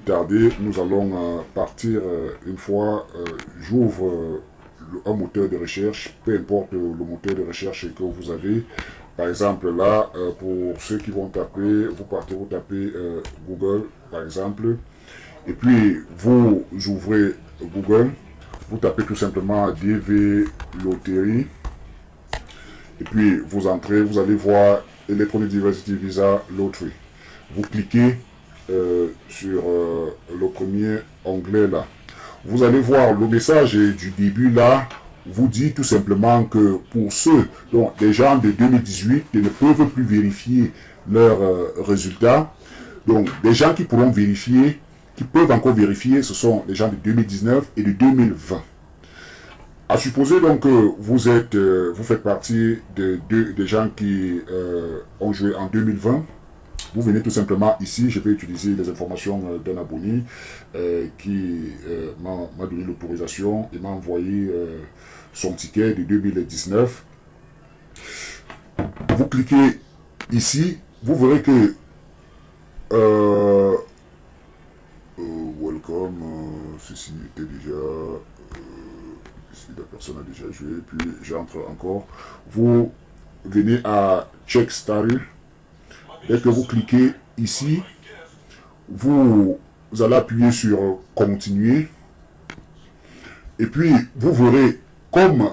tarder, nous allons partir une fois j'ouvre un moteur de recherche, peu importe le moteur de recherche que vous avez. Par exemple, là, pour ceux qui vont taper, vous tapez Google, par exemple, et puis vous ouvrez Google, vous tapez tout simplement DV Lottery, et puis vous entrez, vous allez voir Electronic Diversity Visa Lottery. Vous cliquez sur le premier onglet là. Vous allez voir le message du début là, vous dit tout simplement que pour ceux, donc les gens de 2018 qui ne peuvent plus vérifier leurs résultats, donc des gens qui pourront vérifier, qui peuvent encore vérifier, ce sont les gens de 2019 et de 2020. À supposer donc que vous êtes, vous faites partie des gens qui ont joué en 2020. Vous venez tout simplement ici, je vais utiliser les informations d'un abonné qui m'a donné l'autorisation et m'a envoyé son ticket de 2019. Vous cliquez ici, vous verrez que welcome, ceci était déjà, ici la personne a déjà joué, puis j'entre encore. Vous venez à Check Status. Dès que vous cliquez ici, vous allez appuyer sur continuer. Et puis, vous verrez, comme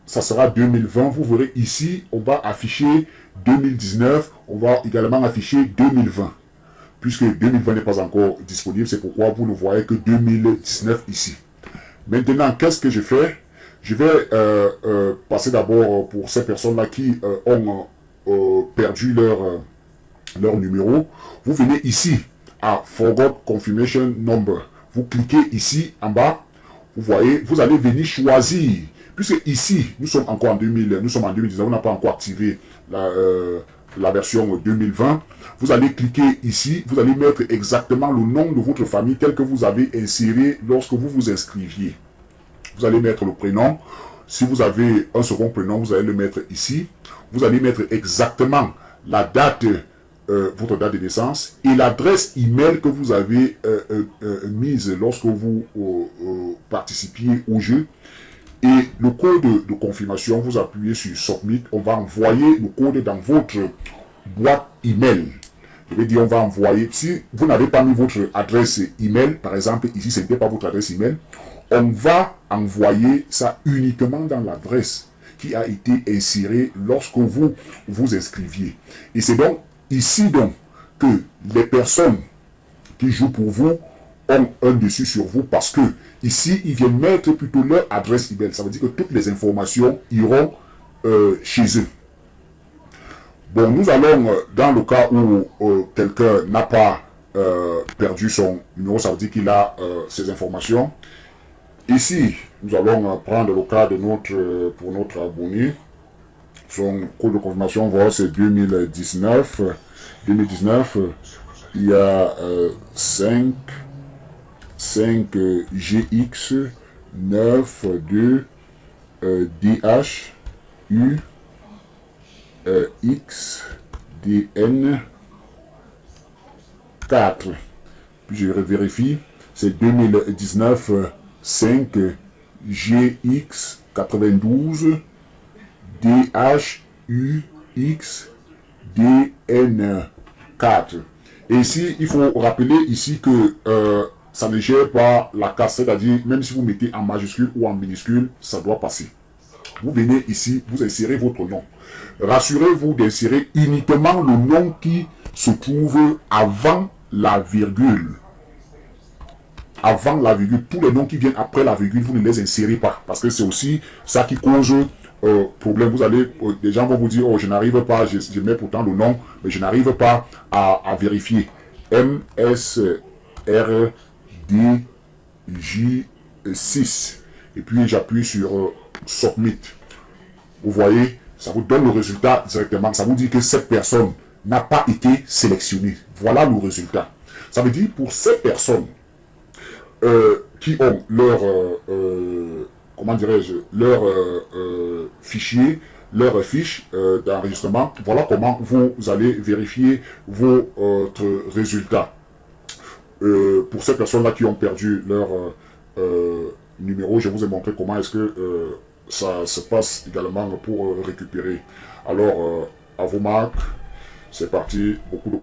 ça sera 2020, vous verrez ici, on va afficher 2019, on va également afficher 2020. Puisque 2020 n'est pas encore disponible, c'est pourquoi vous ne voyez que 2019 ici. Maintenant, qu'est-ce que je fais? Je vais passer d'abord pour ces personnes-là qui ont perdu leur numéro. Vous venez ici à Forgot Confirmation Number. Vous cliquez ici en bas. Vous voyez, vous allez venir choisir. Puisque ici, nous sommes encore en 2000, nous sommes en 2019, on n'a pas encore activé la version 2020. Vous allez cliquer ici, vous allez mettre exactement le nom de votre famille tel que vous avez inséré lorsque vous vous inscriviez. Vous allez mettre le prénom. Si vous avez un second prénom, vous allez le mettre ici. Vous allez mettre exactement la date, votre date de naissance et l'adresse email que vous avez mise lorsque vous participiez au jeu. Et le code de confirmation, vous appuyez sur Submit. On va envoyer le code dans votre boîte email. Je vais dire, on va envoyer. Si vous n'avez pas mis votre adresse email, par exemple, ici, ce n'était pas votre adresse email, on va envoyer ça uniquement dans l'adresse qui a été insérée lorsque vous vous inscriviez. Et c'est donc ici donc que les personnes qui jouent pour vous ont un dessus sur vous parce que ici, ils viennent mettre plutôt leur adresse email. Ça veut dire que toutes les informations iront chez eux. Bon, nous allons, dans le cas où quelqu'un n'a pas perdu son numéro, ça veut dire qu'il a ces informations. Ici, nous allons prendre le cas de pour notre abonné. Son code de confirmation, voilà, c'est 2019. 2019, il y a 5 GX 9 2 DH U X DN 4. Puis je vérifie, c'est 2019 5 GX 92 DH U X DN 4. Et ici, il faut rappeler ici que ça ne gère pas la casse, c'est-à-dire même si vous mettez en majuscule ou en minuscule, ça doit passer. Vous venez ici, vous insérez votre nom. Rassurez-vous d'insérer uniquement le nom qui se trouve avant la virgule. Avant la virgule, tous les noms qui viennent après la virgule, vous ne les insérez pas. Parce que c'est aussi ça qui cause problème. Vous allez, des gens vont vous dire, oh, je n'arrive pas, je mets pourtant le nom, mais je n'arrive pas à vérifier. MSRDJ6. Et puis j'appuie sur Submit. Vous voyez, ça vous donne le résultat directement. Ça vous dit que cette personne n'a pas été sélectionnée. Voilà le résultat. Ça veut dire pour ces personnes qui ont leur, comment dirais-je, leur fichier, leur fiche d'enregistrement, voilà comment vous allez vérifier votre résultat. pour ces personnes-là qui ont perdu leur numéro, je vous ai montré comment est-ce que ça se passe également pour récupérer. Alors, à vos marques, c'est parti, beaucoup de